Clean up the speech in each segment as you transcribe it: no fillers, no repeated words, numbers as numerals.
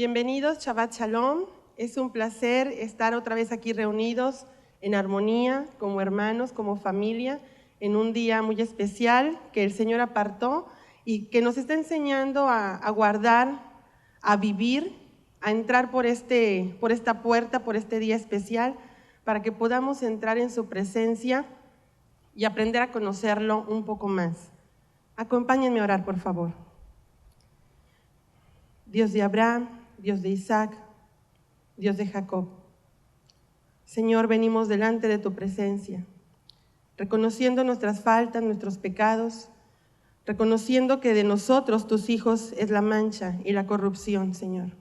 Bienvenidos, Shabbat Shalom. Es un placer estar otra vez aquí reunidos en armonía, como hermanos, como familia, en un día muy especial que el Señor apartó y que nos está enseñando a guardar, a vivir, a entrar por esta puerta, por este día especial, para que podamos entrar en su presencia y aprender a conocerlo un poco más. Acompáñenme a orar, por favor. Dios de Abraham, Dios de Isaac, Dios de Jacob. Señor, venimos delante de tu presencia, reconociendo nuestras faltas, nuestros pecados, reconociendo que de nosotros, tus hijos, es la mancha y la corrupción, Señor.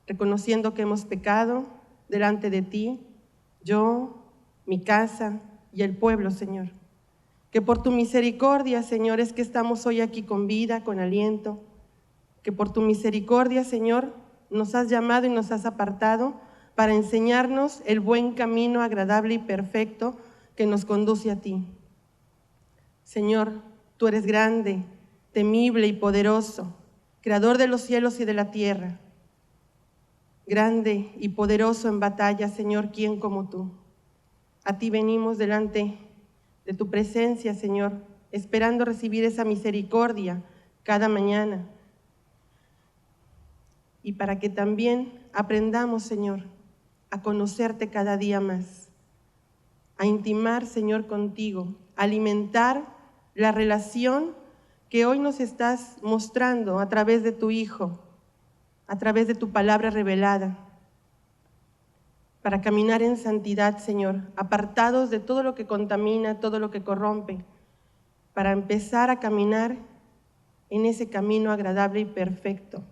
Reconociendo que hemos pecado delante de ti, yo, mi casa y el pueblo, Señor. Que por tu misericordia, Señor, es que estamos hoy aquí con vida, con aliento. Que por tu misericordia, Señor, nos has llamado y nos has apartado para enseñarnos el buen camino agradable y perfecto que nos conduce a ti. Señor, tú eres grande, temible y poderoso, creador de los cielos y de la tierra. Grande y poderoso en batalla, Señor, ¿quién como tú? A ti venimos delante de tu presencia, Señor, esperando recibir esa misericordia cada mañana. Y para que también aprendamos, Señor, a conocerte cada día más, a intimar, Señor, contigo, a alimentar la relación que hoy nos estás mostrando a través de tu Hijo, a través de tu palabra revelada, para caminar en santidad, Señor, apartados de todo lo que contamina, todo lo que corrompe, para empezar a caminar en ese camino agradable y perfecto,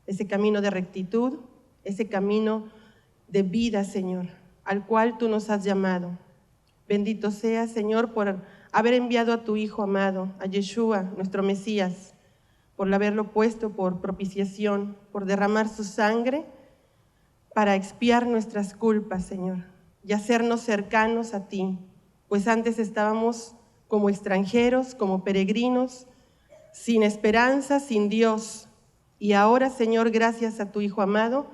ese camino de rectitud, ese camino de vida, Señor, al cual tú nos has llamado. Bendito seas, Señor, por haber enviado a tu Hijo amado, a Yeshua, nuestro Mesías, por haberlo puesto por propiciación, por derramar su sangre para expiar nuestras culpas, Señor, y hacernos cercanos a ti, pues antes estábamos como extranjeros, como peregrinos, sin esperanza, sin Dios. Y ahora, Señor, gracias a tu Hijo amado,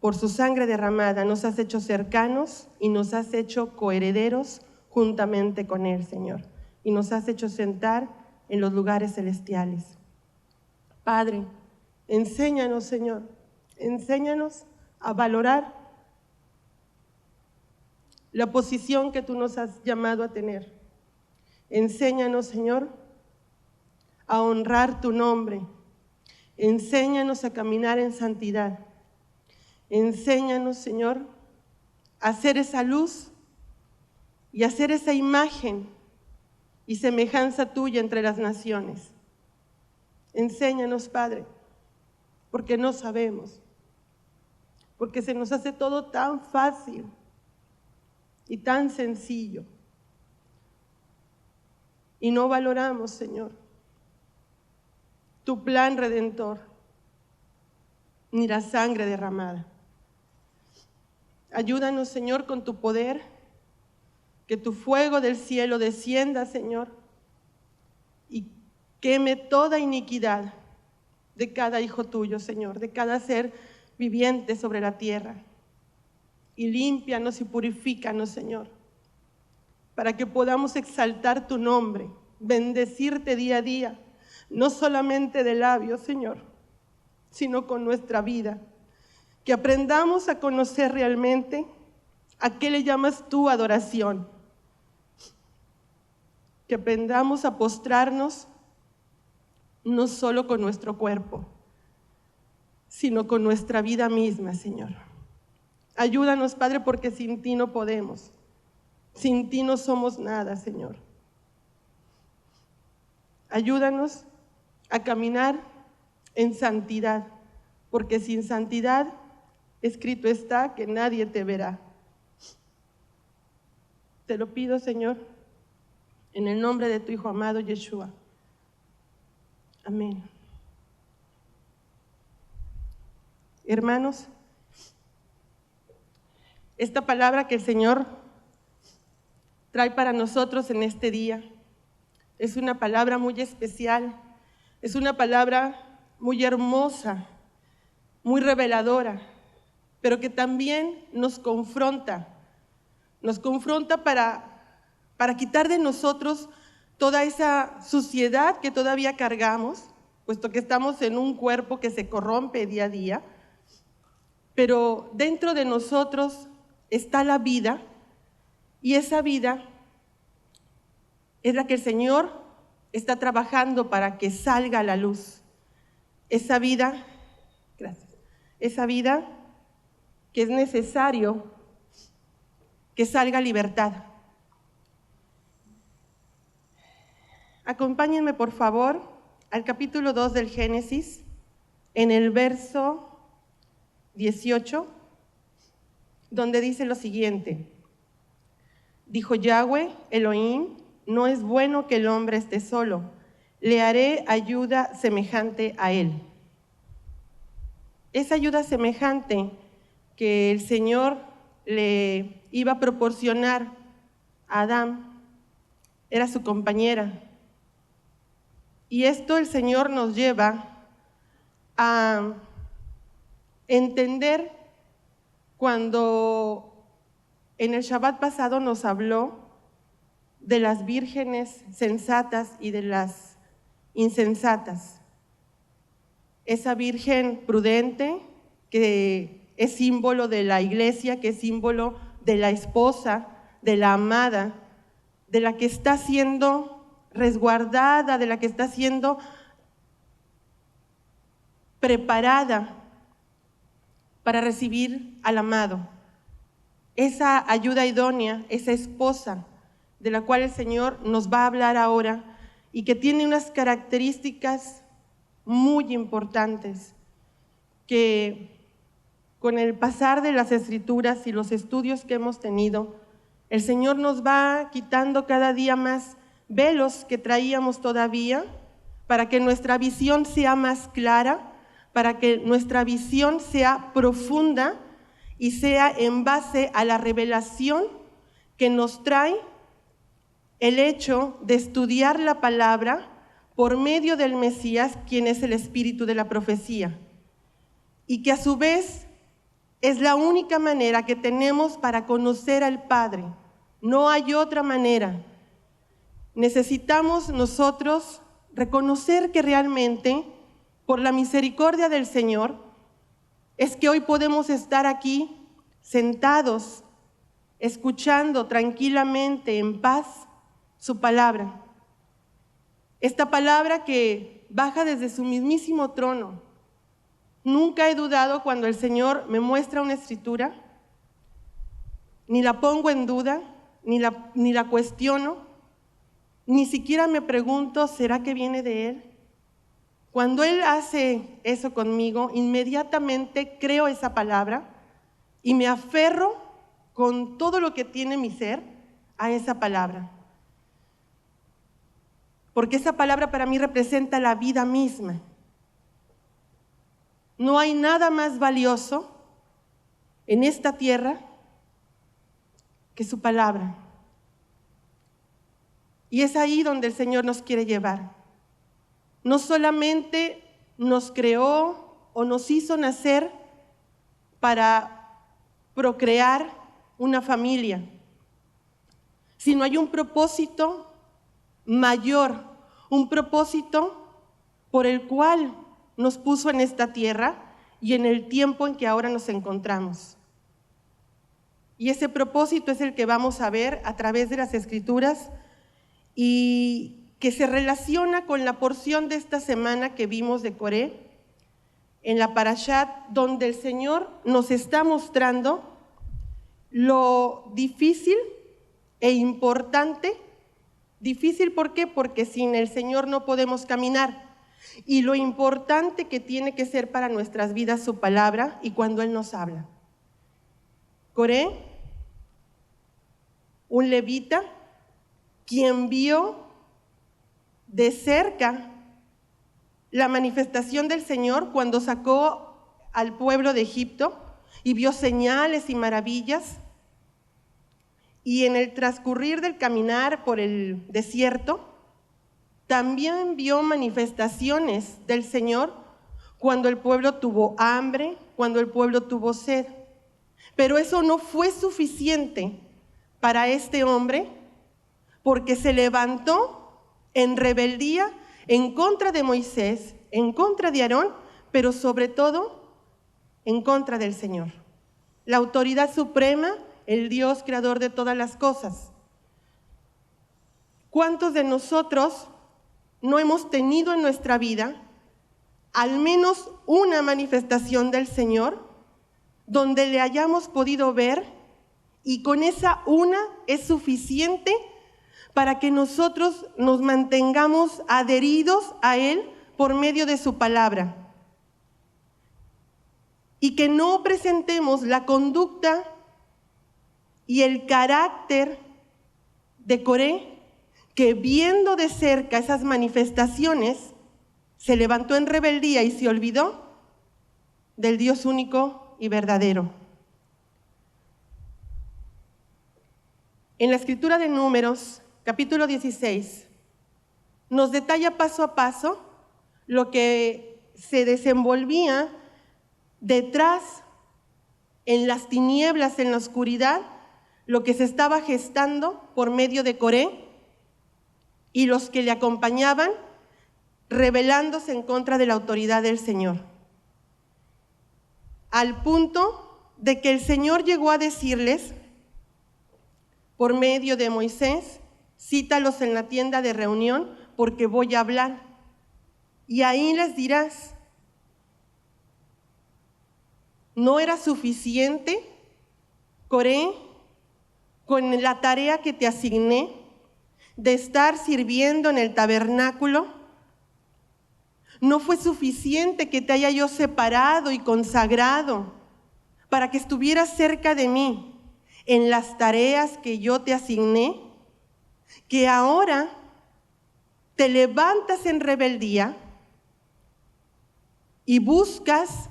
por su sangre derramada, nos has hecho cercanos y nos has hecho coherederos juntamente con Él, Señor, y nos has hecho sentar en los lugares celestiales. Padre, enséñanos, Señor, enséñanos a valorar la posición que tú nos has llamado a tener. Enséñanos, Señor, a honrar tu nombre. Enséñanos a caminar en santidad. Enséñanos, Señor, a hacer esa luz y a hacer esa imagen y semejanza tuya entre las naciones. Enséñanos, Padre, porque no sabemos, porque se nos hace todo tan fácil y tan sencillo. Y no valoramos, Señor, tu plan redentor, ni la sangre derramada. Ayúdanos, Señor, con tu poder, que tu fuego del cielo descienda, Señor, y queme toda iniquidad de cada hijo tuyo, Señor, de cada ser viviente sobre la tierra. Y límpianos y purifícanos, Señor, para que podamos exaltar tu nombre, bendecirte día a día, no solamente de labios, Señor, sino con nuestra vida. Que aprendamos a conocer realmente a qué le llamas tú adoración. Que aprendamos a postrarnos no solo con nuestro cuerpo, sino con nuestra vida misma, Señor. Ayúdanos, Padre, porque sin ti no podemos. Sin ti no somos nada, Señor. Ayúdanos a caminar en santidad, porque sin santidad escrito está que nadie te verá. Te lo pido, Señor, en el nombre de tu Hijo amado, Yeshua. Amén. Hermanos, esta palabra que el Señor trae para nosotros en este día es una palabra muy especial, es una palabra muy hermosa, muy reveladora, pero que también nos confronta para quitar de nosotros toda esa suciedad que todavía cargamos, puesto que estamos en un cuerpo que se corrompe día a día, pero dentro de nosotros está la vida, y esa vida es la que el Señor está trabajando para que salga a la luz. Esa vida, gracias, esa vida que es necesario que salga libertad. Acompáñenme, por favor, al capítulo 2 del Génesis, en el verso 18, donde dice lo siguiente: dijo Yahweh, Elohim, no es bueno que el hombre esté solo, le haré ayuda semejante a él. Esa ayuda semejante que el Señor le iba a proporcionar a Adán era su compañera. Y esto el Señor nos lleva a entender cuando en el Shabbat pasado nos habló de las vírgenes sensatas y de las insensatas. Esa virgen prudente que es símbolo de la iglesia, que es símbolo de la esposa, de la amada, de la que está siendo resguardada, de la que está siendo preparada para recibir al amado. Esa ayuda idónea, esa esposa de la cual el Señor nos va a hablar ahora y que tiene unas características muy importantes que con el pasar de las Escrituras y los estudios que hemos tenido, el Señor nos va quitando cada día más velos que traíamos todavía para que nuestra visión sea más clara, para que nuestra visión sea profunda y sea en base a la revelación que nos trae el hecho de estudiar la palabra por medio del Mesías, quien es el espíritu de la profecía, y que a su vez es la única manera que tenemos para conocer al Padre. No hay otra manera. Necesitamos nosotros reconocer que realmente, por la misericordia del Señor, es que hoy podemos estar aquí sentados, escuchando tranquilamente, en paz, su palabra. Esta palabra que baja desde su mismísimo trono. Nunca he dudado cuando el Señor me muestra una escritura, ni la pongo en duda, ni la cuestiono, ni siquiera me pregunto, ¿será que viene de Él? Cuando Él hace eso conmigo, inmediatamente creo esa palabra y me aferro con todo lo que tiene mi ser a esa palabra. Porque esa palabra para mí representa la vida misma. No hay nada más valioso en esta tierra que su palabra. Y es ahí donde el Señor nos quiere llevar. No solamente nos creó o nos hizo nacer para procrear una familia, sino hay un propósito mayor, un propósito por el cual nos puso en esta tierra y en el tiempo en que ahora nos encontramos. Y ese propósito es el que vamos a ver a través de las Escrituras y que se relaciona con la porción de esta semana que vimos de Coré, en la Parashat, donde el Señor nos está mostrando lo difícil e importante. Difícil, ¿por qué? Porque sin el Señor no podemos caminar. Y lo importante que tiene que ser para nuestras vidas su palabra y cuando Él nos habla. Coré, un levita, quien vio de cerca la manifestación del Señor cuando sacó al pueblo de Egipto y vio señales y maravillas. Y en el transcurrir del caminar por el desierto, también vio manifestaciones del Señor cuando el pueblo tuvo hambre, cuando el pueblo tuvo sed. Pero eso no fue suficiente para este hombre, porque se levantó en rebeldía en contra de Moisés, en contra de Aarón, pero sobre todo en contra del Señor, la autoridad suprema, el Dios creador de todas las cosas. ¿Cuántos de nosotros no hemos tenido en nuestra vida al menos una manifestación del Señor donde le hayamos podido ver y con esa una es suficiente para que nosotros nos mantengamos adheridos a Él por medio de su palabra? Y que no presentemos la conducta y el carácter de Coré, que viendo de cerca esas manifestaciones, se levantó en rebeldía y se olvidó del Dios único y verdadero. En la escritura de Números, capítulo 16, nos detalla paso a paso lo que se desenvolvía detrás, en las tinieblas, en la oscuridad, lo que se estaba gestando por medio de Coré y los que le acompañaban, rebelándose en contra de la autoridad del Señor. Al punto de que el Señor llegó a decirles, por medio de Moisés, cítalos en la tienda de reunión porque voy a hablar. Y ahí les dirás, ¿no era suficiente, Coré, con la tarea que te asigné de estar sirviendo en el tabernáculo? ¿No fue suficiente que te haya yo separado y consagrado para que estuvieras cerca de mí en las tareas que yo te asigné? Que ahora te levantas en rebeldía y buscas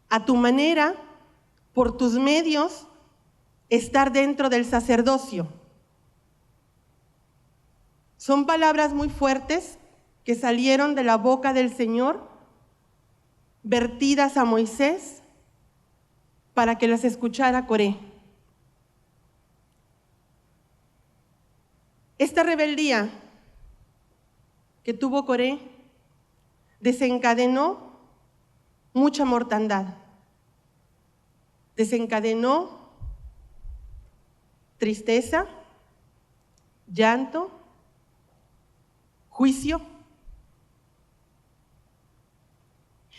a tu manera, por tus medios, estar dentro del sacerdocio. Son palabras muy fuertes que salieron de la boca del Señor, vertidas a Moisés, para que las escuchara Coré. Esta rebeldía que tuvo Coré desencadenó mucha mortandad, desencadenó tristeza, llanto, juicio.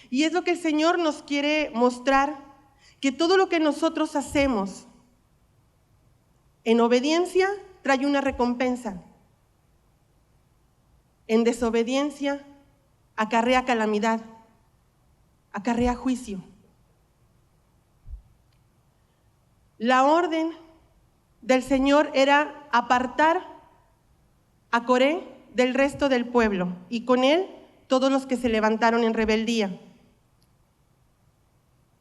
Y es lo que el Señor nos quiere mostrar, que todo lo que nosotros hacemos en obediencia trae una recompensa. En desobediencia acarrea calamidad, acarrea juicio. La orden del Señor era apartar a Coré del resto del pueblo y con él todos los que se levantaron en rebeldía.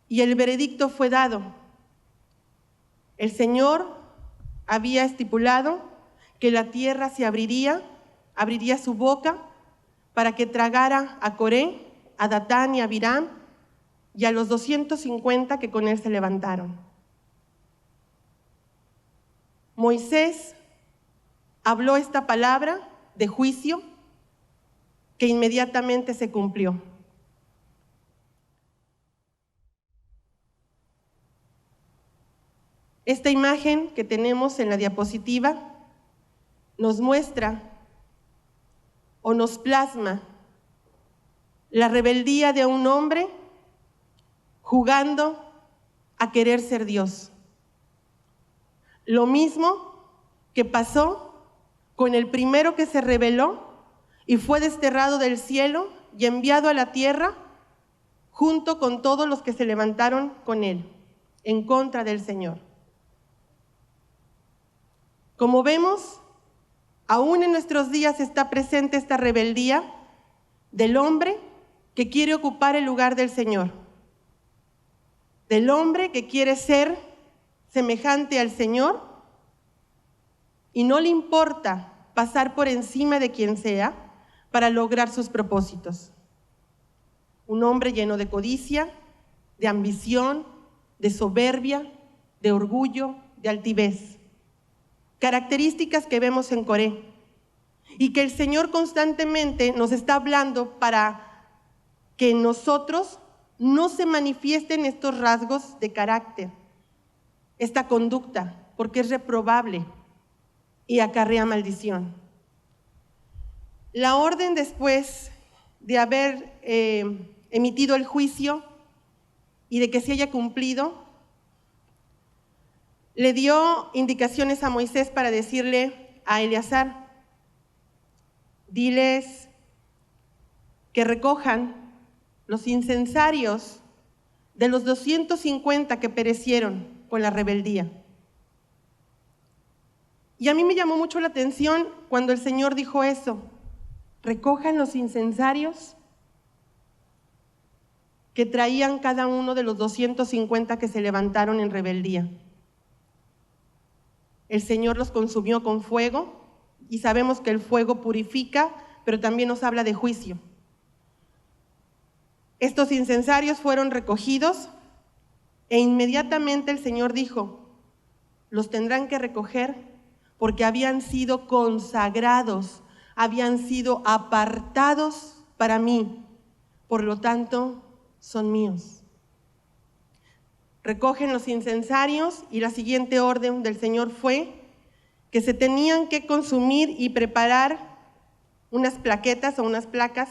Y el veredicto fue dado. El Señor había estipulado que la tierra se abriría su boca para que tragara a Coré, a Datán y a Abiram y a los 250 que con él se levantaron. Moisés habló esta palabra de juicio que inmediatamente se cumplió. Esta imagen que tenemos en la diapositiva nos muestra o nos plasma la rebeldía de un hombre jugando a querer ser Dios. Lo mismo que pasó con el primero que se rebeló y fue desterrado del cielo y enviado a la tierra junto con todos los que se levantaron con él, en contra del Señor. Como vemos, aún en nuestros días está presente esta rebeldía del hombre que quiere ocupar el lugar del Señor, del hombre que quiere ser semejante al Señor y no le importa pasar por encima de quien sea para lograr sus propósitos. un hombre lleno de codicia, de ambición, de soberbia, de orgullo, de altivez. Características que vemos en Coré y que el Señor constantemente nos está hablando para que en nosotros no se manifiesten estos rasgos de carácter, esta conducta, porque es reprobable y acarrea maldición. La orden, después de haber emitido el juicio y de que se haya cumplido, le dio indicaciones a Moisés para decirle a Eleazar: diles que recojan los incensarios de los 250 que perecieron con la rebeldía. Y a mí me llamó mucho la atención cuando el Señor dijo eso: recojan los incensarios que traían cada uno de los 250 que se levantaron en rebeldía. El Señor los consumió con fuego, y sabemos que el fuego purifica, pero también nos habla de juicio. Estos incensarios fueron recogidos e inmediatamente el Señor dijo: los tendrán que recoger porque habían sido consagrados, habían sido apartados para mí, por lo tanto son míos. Recogen los incensarios y la siguiente orden del Señor fue que se tenían que consumir y preparar unas plaquetas o unas placas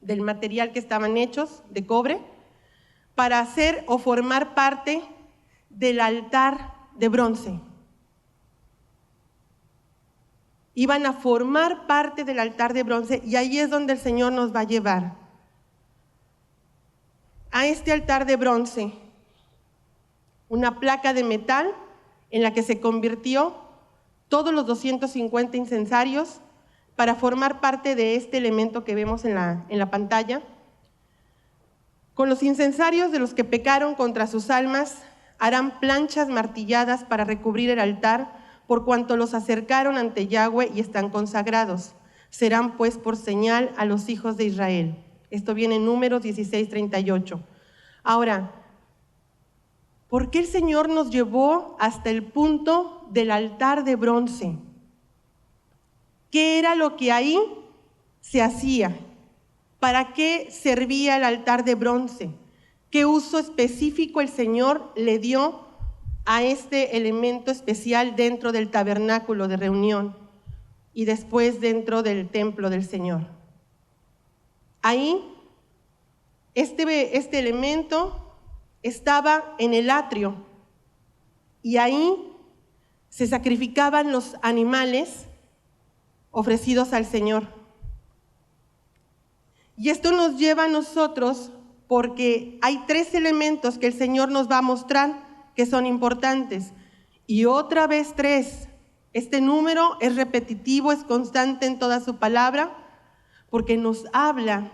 del material que estaban hechos, de cobre, para hacer o formar parte del altar de bronce. Iban a formar parte del altar de bronce, y ahí es donde el Señor nos va a llevar. A este altar de bronce, una placa de metal en la que se convirtió todos los 250 incensarios para formar parte de este elemento que vemos en la pantalla. Con los incensarios de los que pecaron contra sus almas, harán planchas martilladas para recubrir el altar, por cuanto los acercaron ante Yahweh y están consagrados. Serán pues por señal a los hijos de Israel. Esto viene en Números 16:38. Ahora, ¿por qué el Señor nos llevó hasta el punto del altar de bronce? ¿Qué era lo que ahí se hacía? ¿Para qué servía el altar de bronce? ¿Qué uso específico el Señor le dio a este elemento especial dentro del tabernáculo de reunión y después dentro del templo del Señor? Ahí, este elemento estaba en el atrio, y ahí se sacrificaban los animales ofrecidos al Señor. Y esto nos lleva a nosotros, porque hay 3 elementos que el Señor nos va a mostrar que son importantes. Y otra vez 3. Este número es repetitivo, es constante en toda su palabra, porque nos habla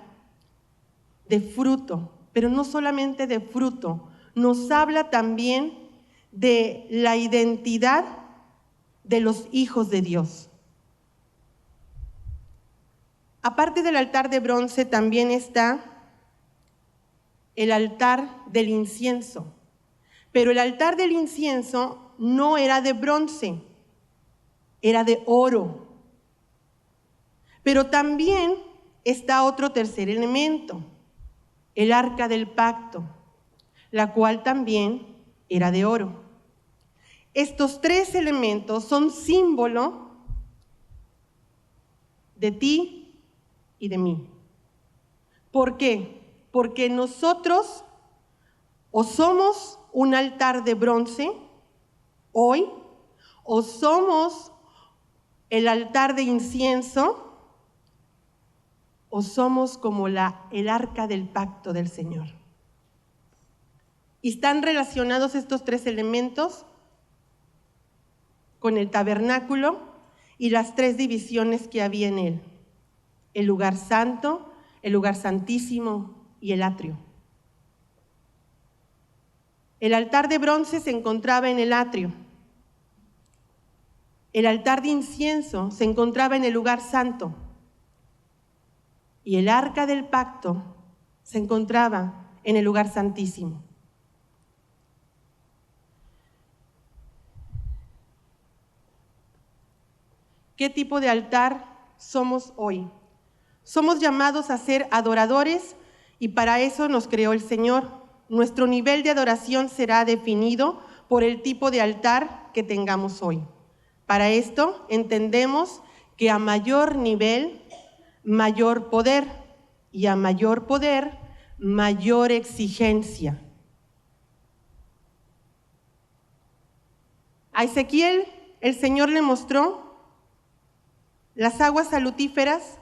de fruto, pero no solamente de fruto, nos habla también de la identidad de los hijos de Dios. Aparte del altar de bronce, también está el altar del incienso. Pero el altar del incienso no era de bronce, era de oro. Pero también está otro tercer elemento, el arca del pacto, la cual también era de oro. Estos 3 elementos son símbolo de ti y de mí. ¿Por qué? Porque nosotros o somos un altar de bronce hoy, o somos el altar de incienso, o somos como el arca del pacto del Señor. Y están relacionados estos 3 elementos con el tabernáculo y las 3 divisiones que había en él: el lugar santo, el lugar santísimo y el atrio. El altar de bronce se encontraba en el atrio. El altar de incienso se encontraba en el lugar santo. Y el arca del pacto se encontraba en el lugar santísimo. ¿Qué tipo de altar somos hoy? Somos llamados a ser adoradores y para eso nos creó el Señor. Nuestro nivel de adoración será definido por el tipo de altar que tengamos hoy. Para esto entendemos que a mayor nivel, mayor poder, y a mayor poder, mayor exigencia. A Ezequiel el Señor le mostró las aguas salutíferas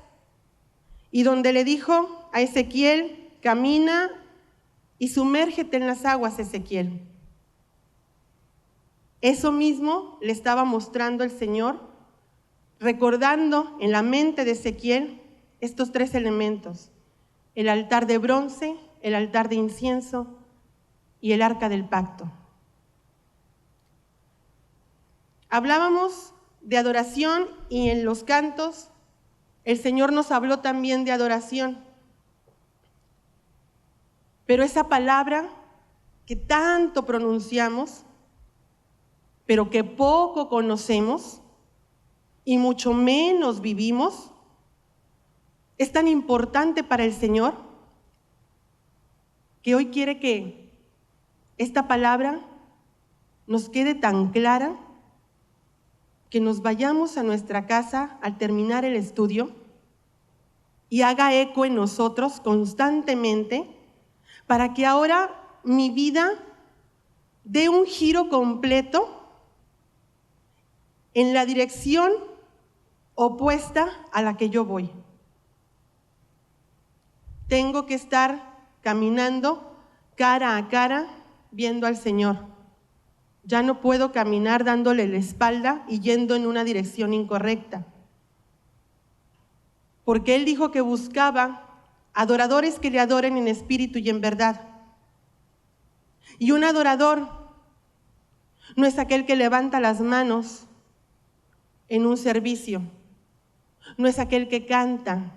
y donde le dijo a Ezequiel, camina y sumérgete en las aguas, Ezequiel. Eso mismo le estaba mostrando el Señor, recordando en la mente de Ezequiel estos tres elementos: el altar de bronce, el altar de incienso y el arca del pacto. Hablábamos de adoración y en los cantos el Señor nos habló también de adoración. Pero esa palabra que tanto pronunciamos, pero que poco conocemos y mucho menos vivimos, es tan importante para el Señor que hoy quiere que esta palabra nos quede tan clara que nos vayamos a nuestra casa al terminar el estudio y haga eco en nosotros constantemente para que ahora mi vida dé un giro completo en la dirección opuesta a la que yo voy. Tengo que estar caminando cara a cara viendo al Señor. Ya no puedo caminar dándole la espalda y yendo en una dirección incorrecta. Porque Él dijo que buscaba adoradores que le adoren en espíritu y en verdad. Y un adorador no es aquel que levanta las manos en un servicio, no es aquel que canta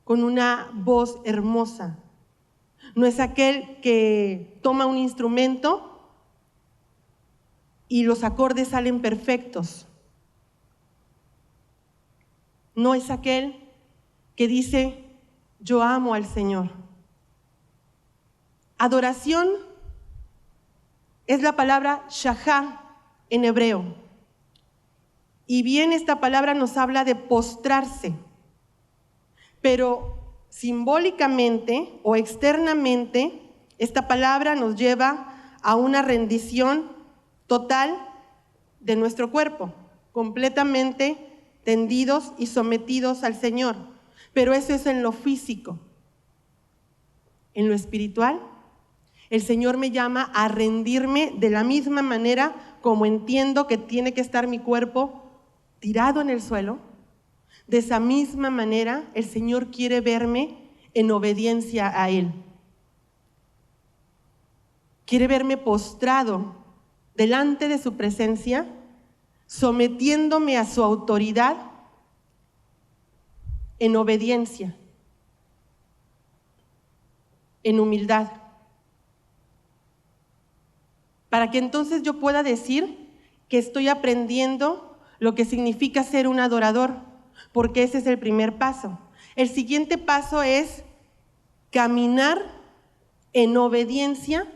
con una voz hermosa, no es aquel que toma un instrumento y los acordes salen perfectos. No es aquel que dice, yo amo al Señor. Adoración es la palabra shahá en hebreo. Y bien esta palabra nos habla de postrarse, pero simbólicamente o externamente esta palabra nos lleva a una rendición total de nuestro cuerpo, completamente tendidos y sometidos al Señor. Pero eso es en lo físico. En lo espiritual, el Señor me llama a rendirme de la misma manera como entiendo que tiene que estar mi cuerpo tirado en el suelo. De esa misma manera, el Señor quiere verme en obediencia a Él. Quiere verme postrado delante de su presencia, sometiéndome a su autoridad en obediencia, en humildad, para que entonces yo pueda decir que estoy aprendiendo lo que significa ser un adorador, porque ese es el primer paso. El siguiente paso es caminar en obediencia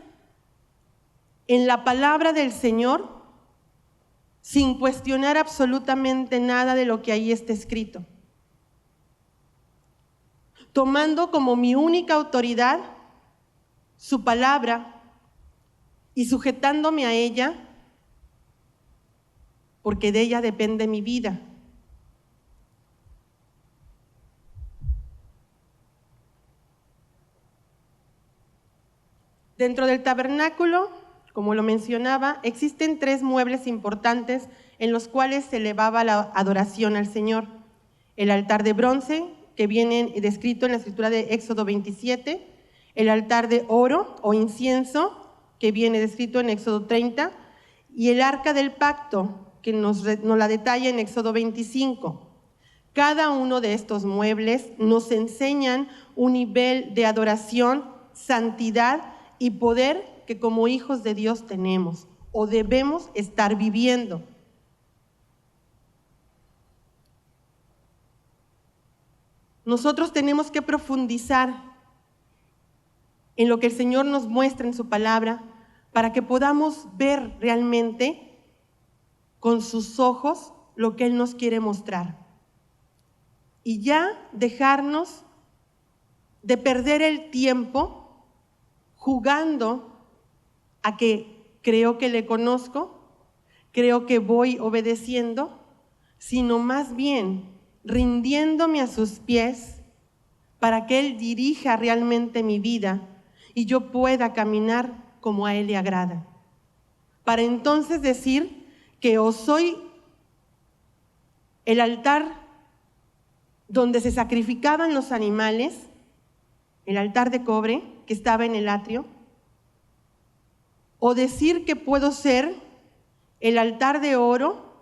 en la palabra del Señor, sin cuestionar absolutamente nada de lo que ahí está escrito. Tomando como mi única autoridad su palabra y sujetándome a ella, porque de ella depende mi vida. Dentro del tabernáculo, como lo mencionaba, existen 3 muebles importantes en los cuales se elevaba la adoración al Señor. El altar de bronce, que viene descrito en la escritura de Éxodo 27, el altar de oro o incienso, que viene descrito en Éxodo 30, y el arca del pacto, que nos la detalla en Éxodo 25. Cada uno de estos muebles nos enseñan un nivel de adoración, santidad y poder que como hijos de Dios tenemos o debemos estar viviendo. Nosotros tenemos que profundizar en lo que el Señor nos muestra en su palabra para que podamos ver realmente con sus ojos lo que Él nos quiere mostrar. Y ya dejarnos de perder el tiempo jugando a que creo que le conozco, creo que voy obedeciendo, sino más bien rindiéndome a sus pies para que Él dirija realmente mi vida y yo pueda caminar como a Él le agrada. Para entonces decir que o soy el altar donde se sacrificaban los animales, el altar de cobre que estaba en el atrio, o decir que puedo ser el altar de oro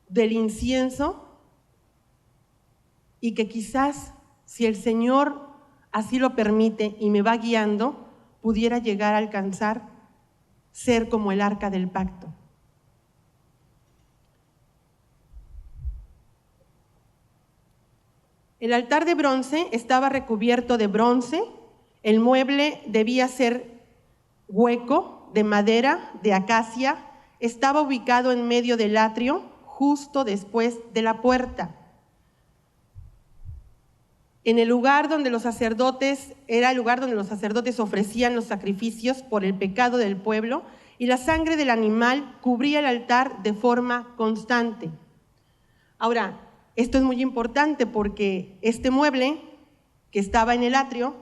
del incienso y que quizás, si el Señor así lo permite y me va guiando, pudiera llegar a alcanzar ser como el arca del pacto. El altar de bronce estaba recubierto de bronce, el mueble debía ser hueco, de madera, de acacia, estaba ubicado en medio del atrio, justo después de la puerta. En el lugar donde los sacerdotes, era el lugar donde los sacerdotes ofrecían los sacrificios por el pecado del pueblo, y la sangre del animal cubría el altar de forma constante. Ahora, esto es muy importante porque este mueble que estaba en el atrio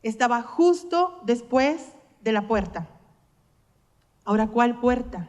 estaba justo después de la puerta. Ahora, ¿cuál puerta?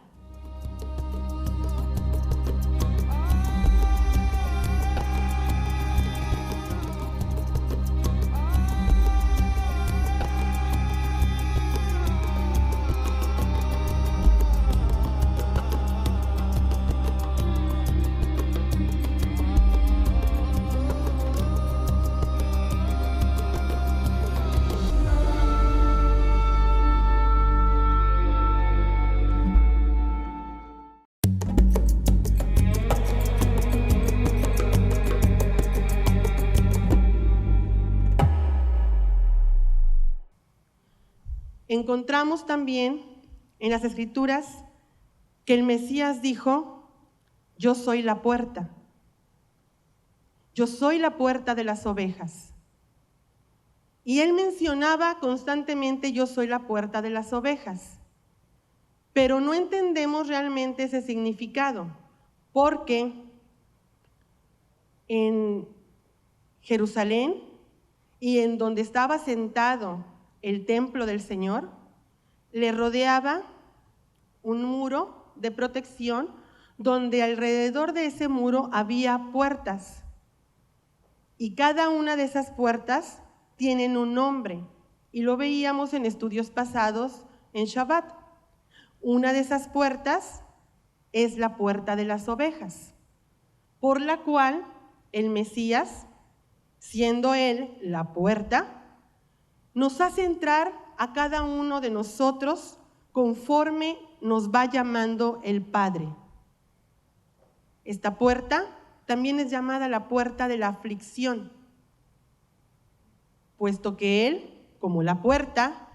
Encontramos también en las Escrituras que el Mesías dijo: yo soy la puerta. Yo soy la puerta de las ovejas. Y él mencionaba constantemente: yo soy la puerta de las ovejas. Pero no entendemos realmente ese significado, porque en Jerusalén y en donde estaba sentado el templo del Señor, le rodeaba un muro de protección donde alrededor de ese muro había puertas. Y cada una de esas puertas tienen un nombre. Y lo veíamos en estudios pasados en Shabbat. Una de esas puertas es la puerta de las ovejas, por la cual el Mesías, siendo él la puerta, nos hace entrar a cada uno de nosotros conforme nos va llamando el Padre. Esta puerta también es llamada la puerta de la aflicción, puesto que Él, como la puerta,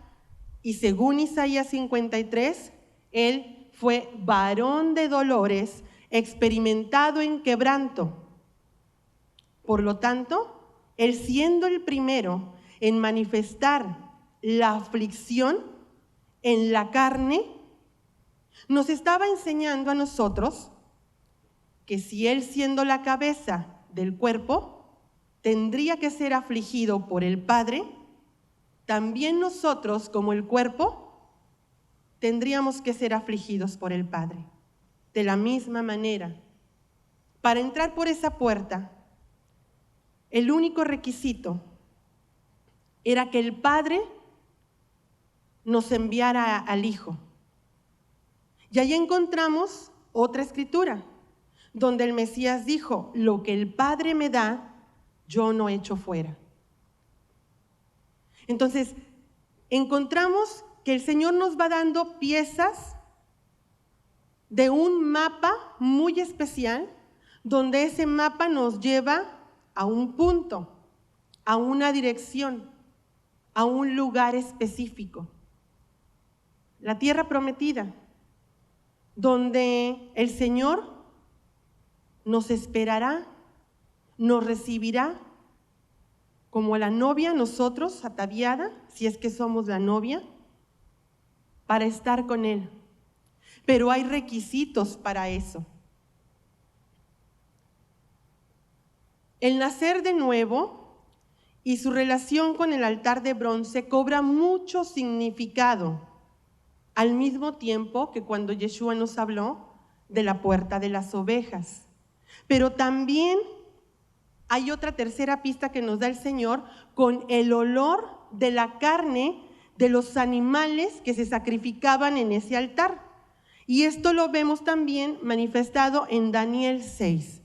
y según Isaías 53, Él fue varón de dolores, experimentado en quebranto. Por lo tanto, Él, siendo el primero en manifestar la aflicción en la carne, nos estaba enseñando a nosotros que si Él, siendo la cabeza del cuerpo, tendría que ser afligido por el Padre, también nosotros, como el cuerpo, tendríamos que ser afligidos por el Padre. De la misma manera, para entrar por esa puerta, el único requisito era que el Padre nos enviara al Hijo. Y ahí encontramos otra escritura, donde el Mesías dijo: lo que el Padre me da, yo no echo fuera. Entonces, encontramos que el Señor nos va dando piezas de un mapa muy especial, donde ese mapa nos lleva a un punto, a una dirección, a un lugar específico. La tierra prometida, donde el Señor nos esperará, nos recibirá como la novia, nosotros, ataviada, si es que somos la novia, para estar con Él. Pero hay requisitos para eso. El nacer de nuevo y su relación con el altar de bronce cobra mucho significado, al mismo tiempo que cuando Yeshua nos habló de la puerta de las ovejas. Pero también hay otra tercera pista que nos da el Señor con el olor de la carne de los animales que se sacrificaban en ese altar. Y esto lo vemos también manifestado en Daniel 6.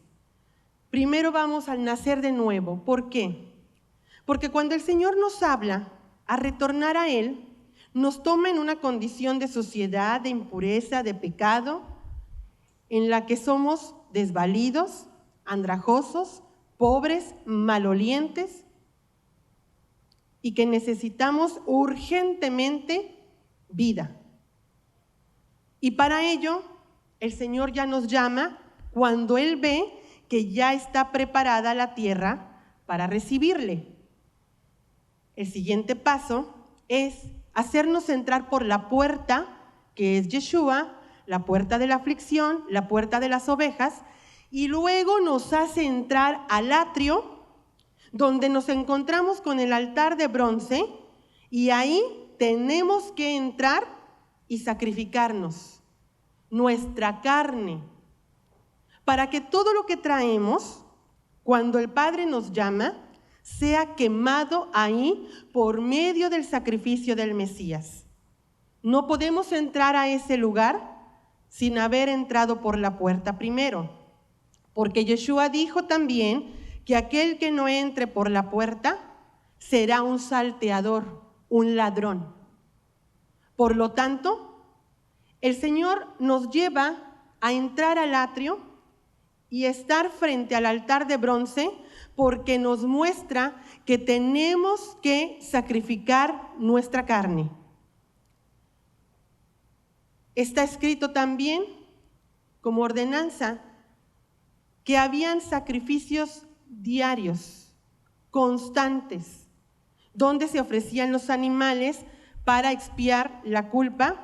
Primero vamos al nacer de nuevo. ¿Por qué? Porque cuando el Señor nos habla a retornar a Él, nos toma en una condición de suciedad, de impureza, de pecado, en la que somos desvalidos, andrajosos, pobres, malolientes, y que necesitamos urgentemente vida. Y para ello, el Señor ya nos llama cuando Él ve que ya está preparada la tierra para recibirle. El siguiente paso es hacernos entrar por la puerta, que es Yeshua, la puerta de la aflicción, la puerta de las ovejas, y luego nos hace entrar al atrio, donde nos encontramos con el altar de bronce, y ahí tenemos que entrar y sacrificarnos nuestra carne, para que todo lo que traemos, cuando el Padre nos llama, sea quemado ahí por medio del sacrificio del Mesías. No podemos entrar a ese lugar sin haber entrado por la puerta primero, porque Yeshua dijo también que aquel que no entre por la puerta será un salteador, un ladrón. Por lo tanto, el Señor nos lleva a entrar al atrio y estar frente al altar de bronce, porque nos muestra que tenemos que sacrificar nuestra carne. Está escrito también como ordenanza que habían sacrificios diarios, constantes, donde se ofrecían los animales para expiar la culpa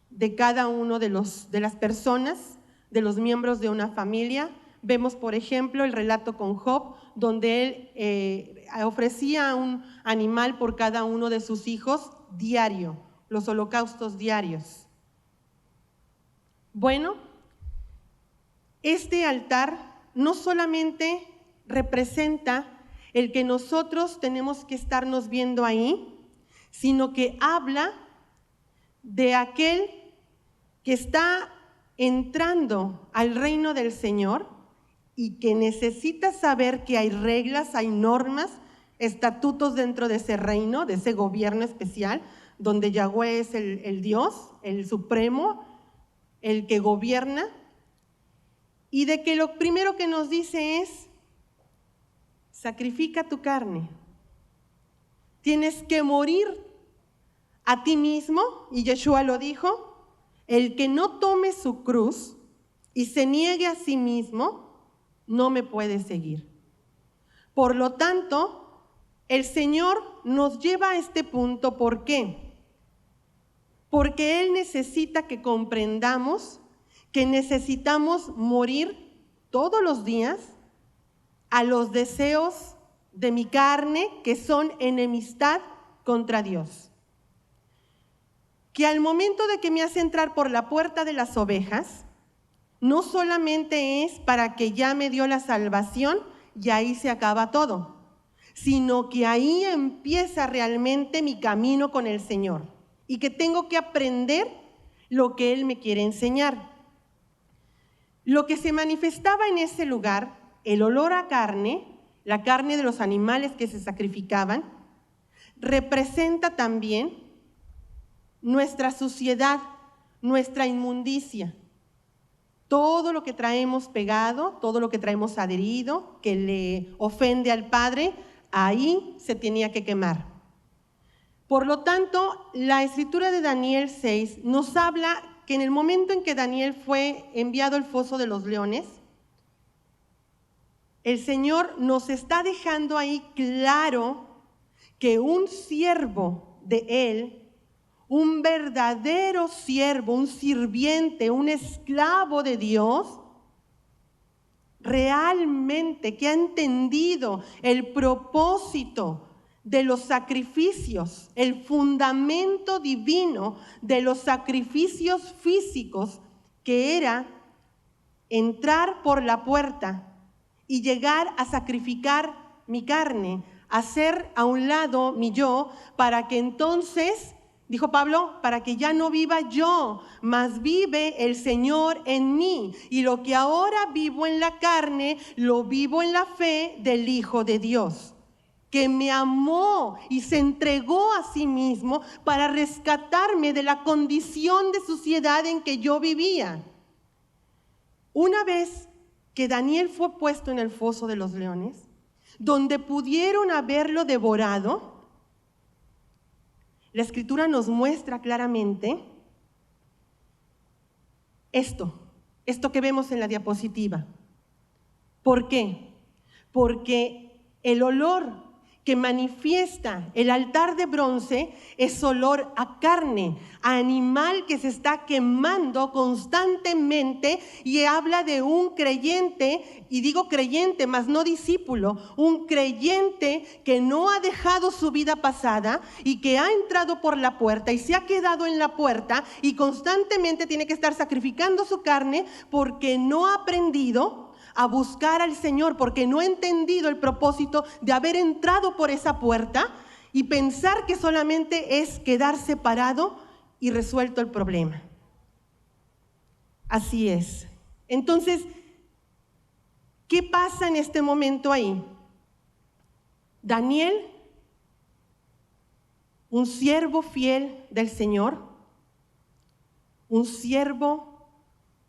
de cada uno de las personas, de los miembros de una familia. Vemos, por ejemplo, el relato con Job, donde él ofrecía un animal por cada uno de sus hijos diario, los holocaustos diarios. Bueno, este altar no solamente representa el que nosotros tenemos que estarnos viendo ahí, sino que habla de aquel que está entrando al reino del Señor y que necesita saber que hay reglas, hay normas, estatutos dentro de ese reino, de ese gobierno especial, donde Yahweh es el Dios, el supremo, el que gobierna, y de que lo primero que nos dice es: sacrifica tu carne. Tienes que morir a ti mismo, y Yeshua lo dijo: el que no tome su cruz y se niegue a sí mismo, no me puede seguir. Por lo tanto, el Señor nos lleva a este punto. ¿Por qué? Porque Él necesita que comprendamos que necesitamos morir todos los días a los deseos de mi carne, que son enemistad contra Dios. Que al momento de que me hace entrar por la puerta de las ovejas, no solamente es para que ya me dio la salvación y ahí se acaba todo, sino que ahí empieza realmente mi camino con el Señor y que tengo que aprender lo que Él me quiere enseñar. Lo que se manifestaba en ese lugar, el olor a carne, la carne de los animales que se sacrificaban, representa también nuestra suciedad, nuestra inmundicia. Todo lo que traemos pegado, todo lo que traemos adherido, que le ofende al Padre, ahí se tenía que quemar. Por lo tanto, la escritura de Daniel 6 nos habla que en el momento en que Daniel fue enviado al foso de los leones, el Señor nos está dejando ahí claro que un siervo de Él, un verdadero siervo, un sirviente, un esclavo de Dios, realmente que ha entendido el propósito de los sacrificios, el fundamento divino de los sacrificios físicos, que era entrar por la puerta y llegar a sacrificar mi carne, hacer a un lado mi yo, para que entonces, dijo Pablo, para que ya no viva yo, mas vive el Señor en mí. Y lo que ahora vivo en la carne, lo vivo en la fe del Hijo de Dios, que me amó y se entregó a sí mismo para rescatarme de la condición de suciedad en que yo vivía. Una vez que Daniel fue puesto en el foso de los leones, donde pudieron haberlo devorado, la Escritura nos muestra claramente esto que vemos en la diapositiva. ¿Por qué? Porque el olor que manifiesta el altar de bronce es olor a carne, a animal que se está quemando constantemente, y habla de un creyente, y digo creyente, mas no discípulo, un creyente que no ha dejado su vida pasada y que ha entrado por la puerta y se ha quedado en la puerta y constantemente tiene que estar sacrificando su carne porque no ha aprendido a buscar al Señor, porque no ha entendido el propósito de haber entrado por esa puerta y pensar que solamente es quedarse parado y resuelto el problema. Así es. Entonces, ¿qué pasa en este momento ahí? Daniel, un siervo fiel del Señor, un siervo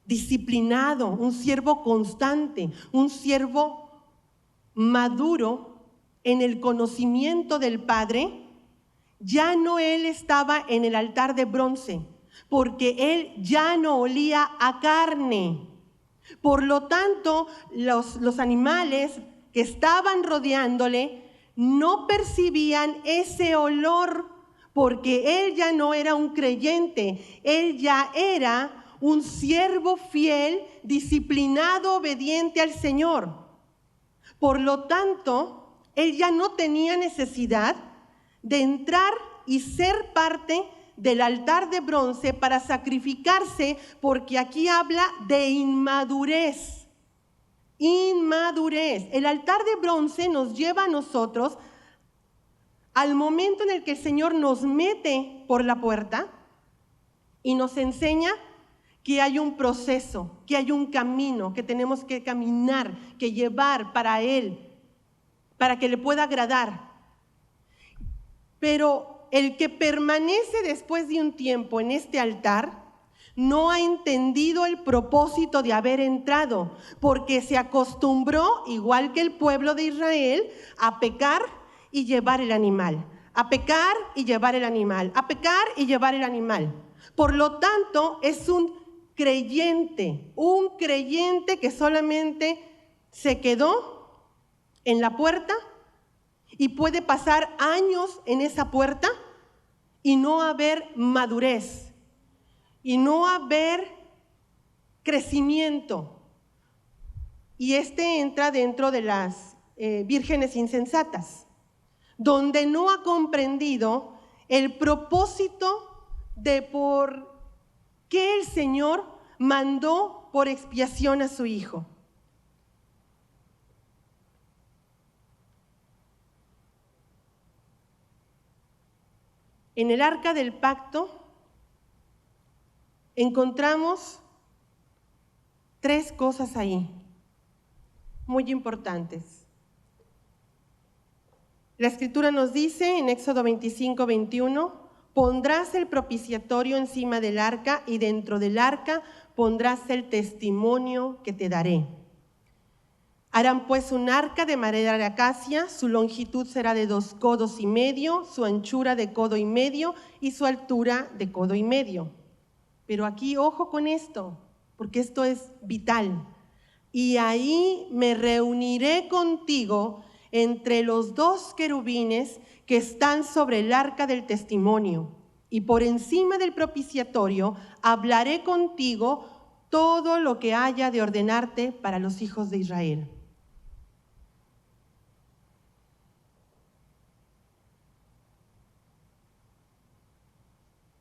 disciplinado, un siervo constante, un siervo maduro en el conocimiento del Padre, ya no él estaba en el altar de bronce, porque él ya no olía a carne. Por lo tanto, los animales que estaban rodeándole no percibían ese olor, porque él ya no era un creyente, él ya era un siervo fiel, disciplinado, obediente al Señor. Por lo tanto, él ya no tenía necesidad de entrar y ser parte del altar de bronce para sacrificarse, porque aquí habla de inmadurez. Inmadurez. El altar de bronce nos lleva a nosotros al momento en el que el Señor nos mete por la puerta y nos enseña que hay un proceso, que hay un camino, que tenemos que caminar, que llevar para Él, para que le pueda agradar. Pero el que permanece después de un tiempo en este altar no ha entendido el propósito de haber entrado, porque se acostumbró, igual que el pueblo de Israel, a pecar y llevar el animal, a pecar y llevar el animal, a pecar y llevar el animal. Por lo tanto, es un creyente que solamente se quedó en la puerta y puede pasar años en esa puerta y no haber madurez y no haber crecimiento. Y entra dentro de las vírgenes insensatas, donde no ha comprendido el propósito de por qué el Señor mandó por expiación a su Hijo. En el arca del pacto encontramos 3 cosas ahí, muy importantes. La Escritura nos dice en Éxodo 25, 21, pondrás el propiciatorio encima del arca y dentro del arca pondrás el testimonio que te daré. Harán pues un arca de madera de acacia, su longitud será de 2 codos y medio, su anchura de codo y medio y su altura de codo y medio. Pero aquí ojo con esto, porque esto es vital. Y ahí me reuniré contigo entre los 2 querubines que están sobre el arca del testimonio, y por encima del propiciatorio hablaré contigo todo lo que haya de ordenarte para los hijos de Israel.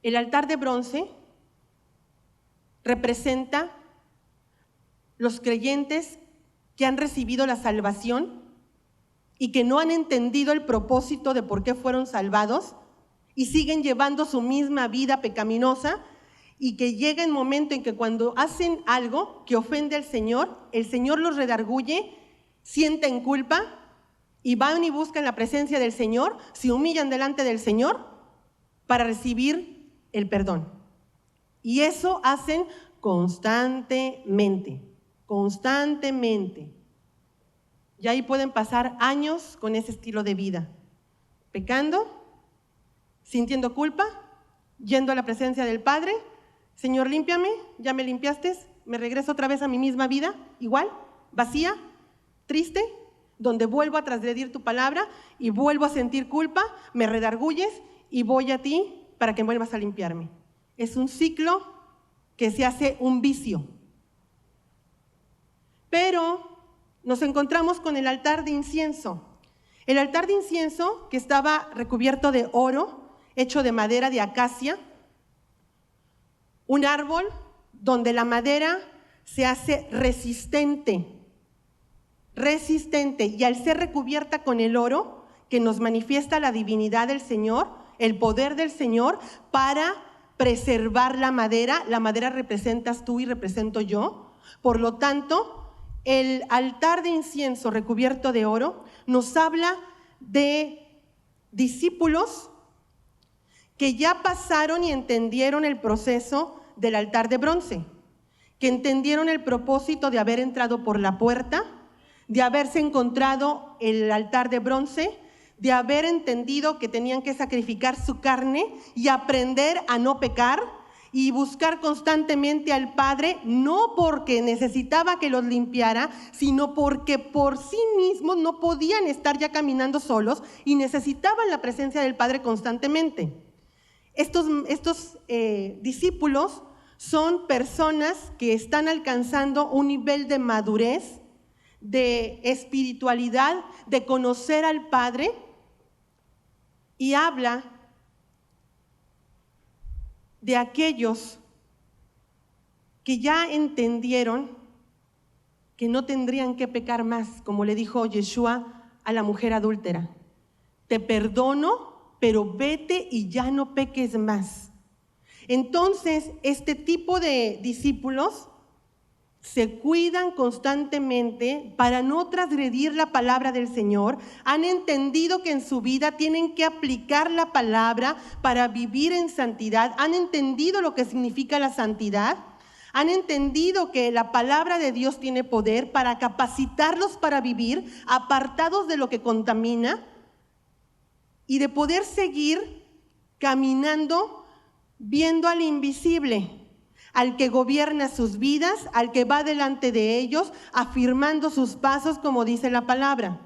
El altar de bronce representa los creyentes que han recibido la salvación y que no han entendido el propósito de por qué fueron salvados y siguen llevando su misma vida pecaminosa, y que llega el momento en que cuando hacen algo que ofende al Señor, el Señor los redarguye, sienten culpa y van y buscan la presencia del Señor, se humillan delante del Señor para recibir el perdón. Y eso hacen constantemente. Y ahí pueden pasar años con ese estilo de vida, pecando, sintiendo culpa, yendo a la presencia del Padre. Señor, límpiame, ya me limpiaste, me regreso otra vez a mi misma vida, igual, vacía, triste, donde vuelvo a transgredir tu palabra y vuelvo a sentir culpa, me redarguyes y voy a ti para que vuelvas a limpiarme. Es un ciclo que se hace un vicio. Pero nos encontramos con el altar de incienso. El altar de incienso, que estaba recubierto de oro, hecho de madera de acacia, un árbol donde la madera se hace resistente, y al ser recubierta con el oro, que nos manifiesta la divinidad del Señor, el poder del Señor para preservar la madera representas tú y represento yo. Por lo tanto, el altar de incienso recubierto de oro nos habla de discípulos que ya pasaron y entendieron el proceso del altar de bronce, que entendieron el propósito de haber entrado por la puerta, de haberse encontrado el altar de bronce, de haber entendido que tenían que sacrificar su carne y aprender a no pecar y buscar constantemente al Padre, no porque necesitaba que los limpiara, sino porque por sí mismos no podían estar ya caminando solos y necesitaban la presencia del Padre constantemente. Estos discípulos son personas que están alcanzando un nivel de madurez, de espiritualidad, de conocer al Padre, y habla de aquellos que ya entendieron que no tendrían que pecar más, como le dijo Yeshua a la mujer adúltera. Te perdono, pero vete y ya no peques más. Entonces, este tipo de discípulos se cuidan constantemente para no transgredir la palabra del Señor. Han entendido que en su vida tienen que aplicar la palabra para vivir en santidad. Han entendido lo que significa la santidad. Han entendido que la palabra de Dios tiene poder para capacitarlos para vivir apartados de lo que contamina y de poder seguir caminando viendo al invisible, al que gobierna sus vidas, al que va delante de ellos, afirmando sus pasos, como dice la palabra.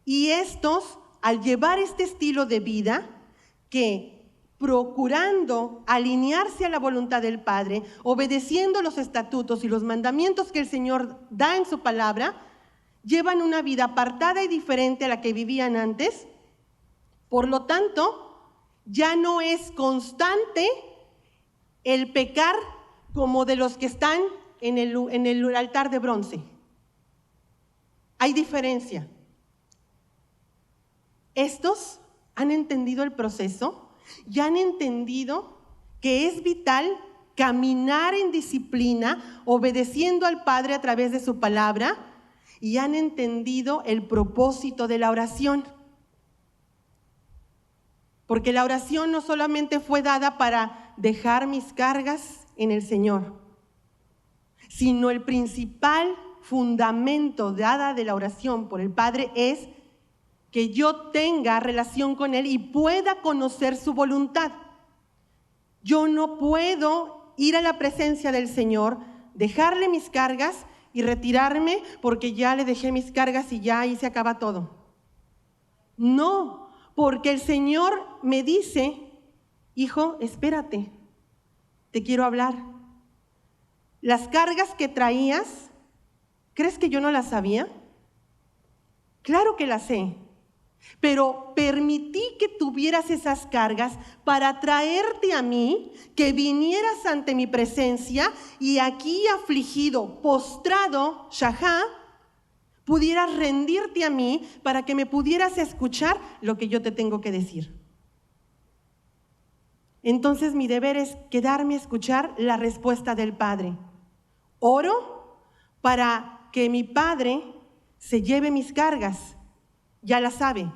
Y estos, al llevar este estilo de vida, que procurando alinearse a la voluntad del Padre, obedeciendo los estatutos y los mandamientos que el Señor da en su palabra, llevan una vida apartada y diferente a la que vivían antes. Por lo tanto, ya no es constante el pecar como de los que están en el altar de bronce. Hay diferencia. Estos han entendido el proceso y han entendido que es vital caminar en disciplina, obedeciendo al Padre a través de su palabra y han entendido el propósito de la oración. Porque la oración no solamente fue dada para dejar mis cargas en el Señor, sino el principal fundamento dada de la oración por el Padre es que yo tenga relación con Él y pueda conocer su voluntad. Yo no puedo ir a la presencia del Señor, dejarle mis cargas y retirarme porque ya le dejé mis cargas y ya ahí se acaba todo. No, porque el Señor me dice, hijo, espérate, te quiero hablar. Las cargas que traías, ¿crees que yo no las sabía? Claro que las sé, pero permití que tuvieras esas cargas para traerte a mí, que vinieras ante mi presencia y aquí afligido, postrado, shahá, pudieras rendirte a mí para que me pudieras escuchar lo que yo te tengo que decir. Entonces mi deber es quedarme a escuchar la respuesta del Padre. Oro para que mi Padre se lleve mis cargas, ya la sabe,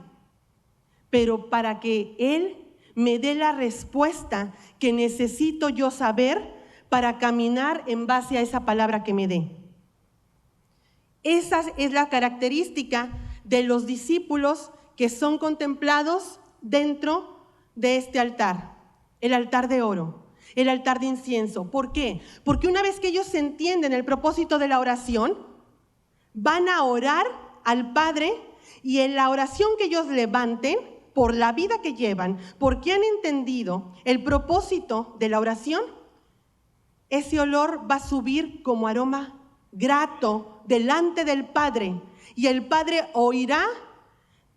pero para que Él me dé la respuesta que necesito yo saber para caminar en base a esa palabra que me dé. Esa es la característica de los discípulos que son contemplados dentro de este altar, el altar de oro, el altar de incienso. ¿Por qué? Porque una vez que ellos entienden el propósito de la oración, van a orar al Padre y en la oración que ellos levanten, por la vida que llevan, porque han entendido el propósito de la oración, ese olor va a subir como aroma grato delante del Padre y el Padre oirá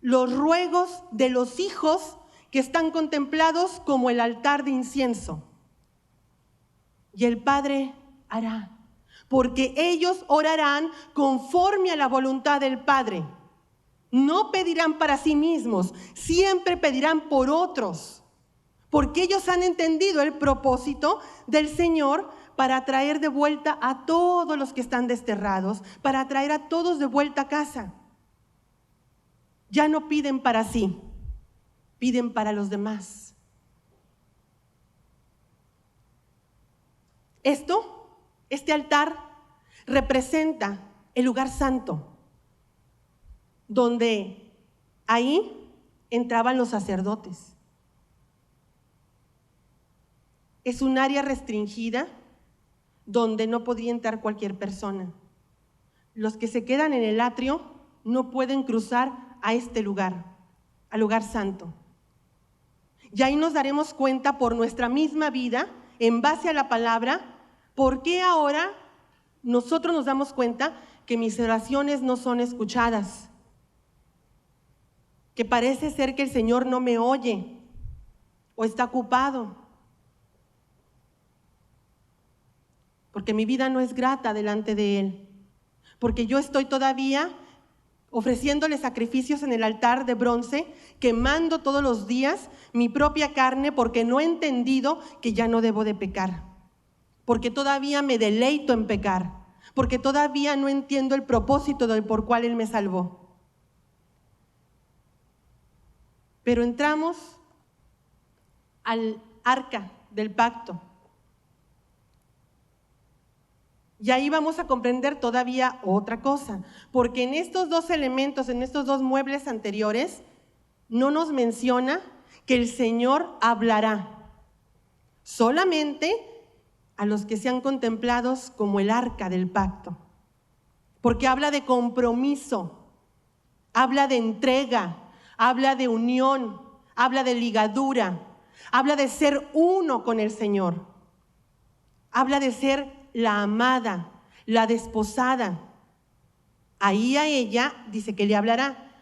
los ruegos de los hijos que están contemplados como el altar de incienso. Y el Padre hará, porque ellos orarán conforme a la voluntad del Padre. No pedirán para sí mismos, siempre pedirán por otros, porque ellos han entendido el propósito del Señor para traer de vuelta a todos los que están desterrados, para traer a todos de vuelta a casa. Ya no piden para sí, piden para los demás. Este altar representa el lugar santo, donde ahí entraban los sacerdotes. Es un área restringida donde no podía entrar cualquier persona. Los que se quedan en el atrio no pueden cruzar a este lugar, al lugar santo. Y ahí nos daremos cuenta por nuestra misma vida, en base a la palabra, por qué ahora nosotros nos damos cuenta que mis oraciones no son escuchadas, que parece ser que el Señor no me oye o está ocupado, porque mi vida no es grata delante de Él, porque yo estoy todavía ofreciéndole sacrificios en el altar de bronce, quemando todos los días mi propia carne porque no he entendido que ya no debo de pecar, porque todavía me deleito en pecar, porque todavía no entiendo el propósito por cual Él me salvó. Pero entramos al arca del pacto. Y ahí vamos a comprender todavía otra cosa, porque en estos dos elementos, en estos dos muebles anteriores, no nos menciona que el Señor hablará. Solamente a los que sean contemplados como el arca del pacto, porque habla de compromiso, habla de entrega, habla de unión, habla de ligadura, habla de ser uno con el Señor, habla de ser la amada, la desposada. Ahí a ella dice que le hablará,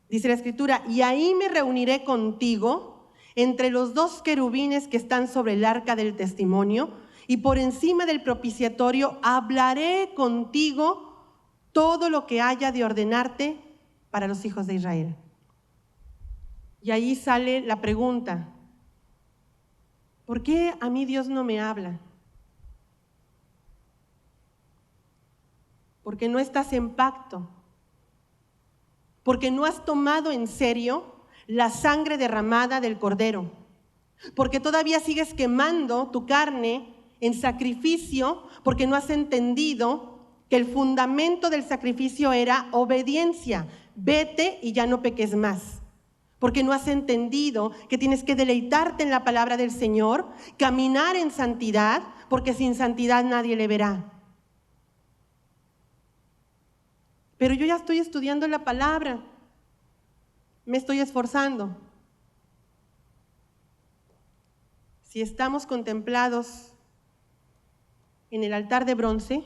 dice la Escritura, y ahí me reuniré contigo entre los dos querubines que están sobre el arca del testimonio, y por encima del propiciatorio hablaré contigo todo lo que haya de ordenarte para los hijos de Israel. Y ahí sale la pregunta, ¿por qué a mí Dios no me habla? Porque no estás en pacto porque no has tomado en serio la sangre derramada del Cordero, porque todavía sigues quemando tu carne en sacrificio, porque no has entendido que el fundamento del sacrificio era obediencia. Vete y ya no peques más. Porque no has entendido que tienes que deleitarte en la palabra del Señor, caminar en santidad, porque sin santidad nadie le verá. Pero yo ya estoy estudiando la palabra, me estoy esforzando. Si estamos contemplados en el altar de bronce,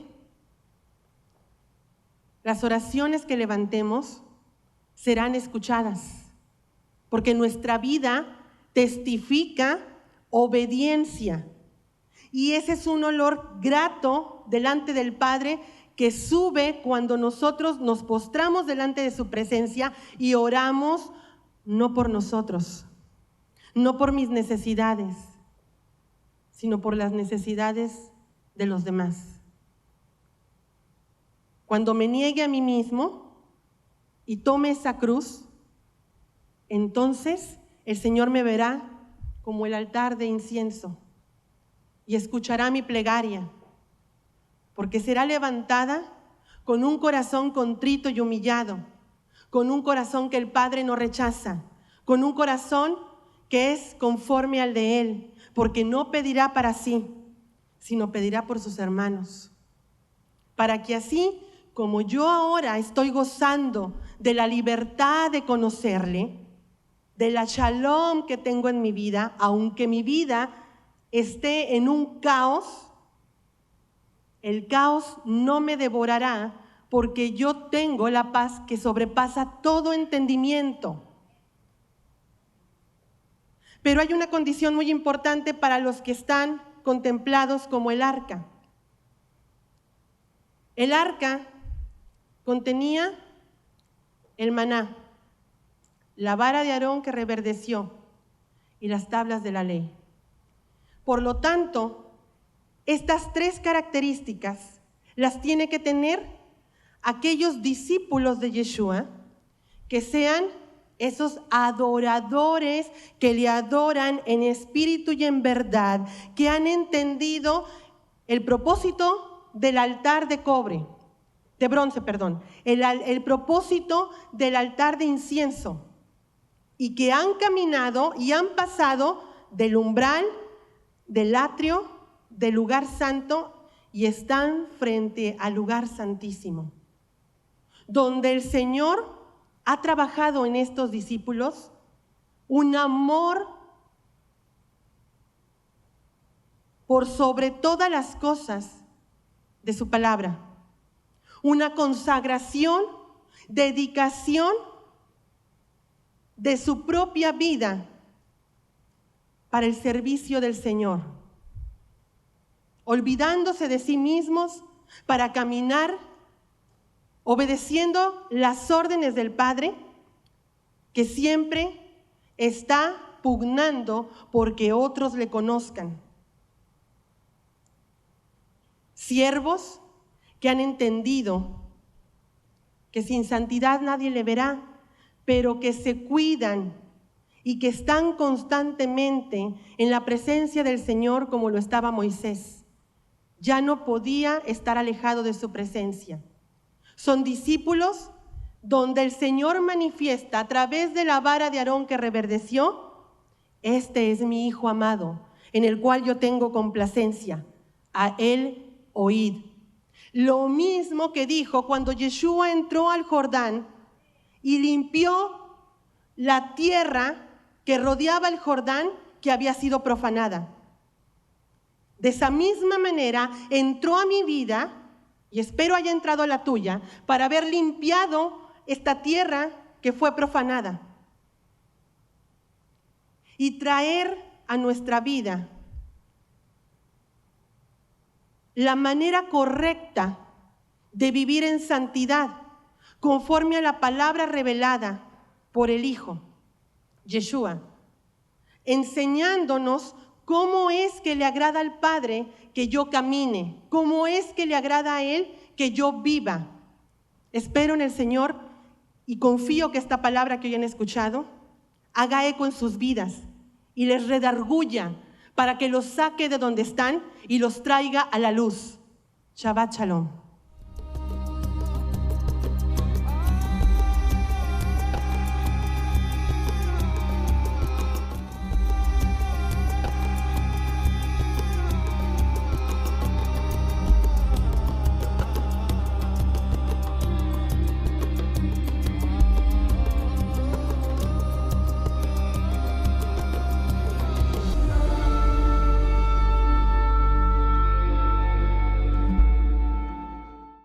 las oraciones que levantemos serán escuchadas. Porque nuestra vida testifica obediencia. Y ese es un olor grato delante del Padre que sube cuando nosotros nos postramos delante de su presencia y oramos no por nosotros, no por mis necesidades, sino por las necesidades de los demás. Cuando me niegue a mí mismo y tome esa cruz, entonces el Señor me verá como el altar de incienso y escuchará mi plegaria, porque será levantada con un corazón contrito y humillado, con un corazón que el Padre no rechaza, con un corazón que es conforme al de Él, porque no pedirá para sí, sino pedirá por sus hermanos, para que así como yo ahora estoy gozando de la libertad de conocerle, de la shalom que tengo en mi vida, aunque mi vida esté en un caos, el caos no me devorará porque yo tengo la paz que sobrepasa todo entendimiento. Pero hay una condición muy importante para los que están contemplados como el arca. El arca contenía el maná, la vara de Aarón que reverdeció y las tablas de la ley. Por lo tanto, estas tres características las tiene que tener aquellos discípulos de Yeshua que sean esos adoradores que le adoran en espíritu y en verdad, que han entendido el propósito del altar de bronce, el propósito del altar de incienso, y que han caminado y han pasado del umbral, del atrio, del lugar santo y están frente al lugar santísimo, donde el Señor ha trabajado en estos discípulos un amor por sobre todas las cosas de su palabra, una consagración, dedicación de su propia vida para el servicio del Señor, olvidándose de sí mismos para caminar, obedeciendo las órdenes del Padre, que siempre está pugnando porque otros le conozcan. Siervos que han entendido que sin santidad nadie le verá, pero que se cuidan y que están constantemente en la presencia del Señor como lo estaba Moisés. Ya no podía estar alejado de su presencia. Son discípulos donde el Señor manifiesta a través de la vara de Aarón que reverdeció: este es mi Hijo amado, en el cual yo tengo complacencia, a él oíd. Lo mismo que dijo cuando Yeshua entró al Jordán y limpió la tierra que rodeaba el Jordán, que había sido profanada. De esa misma manera entró a mi vida, y espero haya entrado a la tuya, para haber limpiado esta tierra que fue profanada y traer a nuestra vida la manera correcta de vivir en santidad, conforme a la palabra revelada por el Hijo, Yeshua, enseñándonos cómo es que le agrada al Padre que yo camine, cómo es que le agrada a Él que yo viva. Espero en el Señor Y confío que esta palabra que hoy han escuchado haga eco en sus vidas y les redarguya para que los saque de donde están y los traiga a la luz. Shabbat Shalom.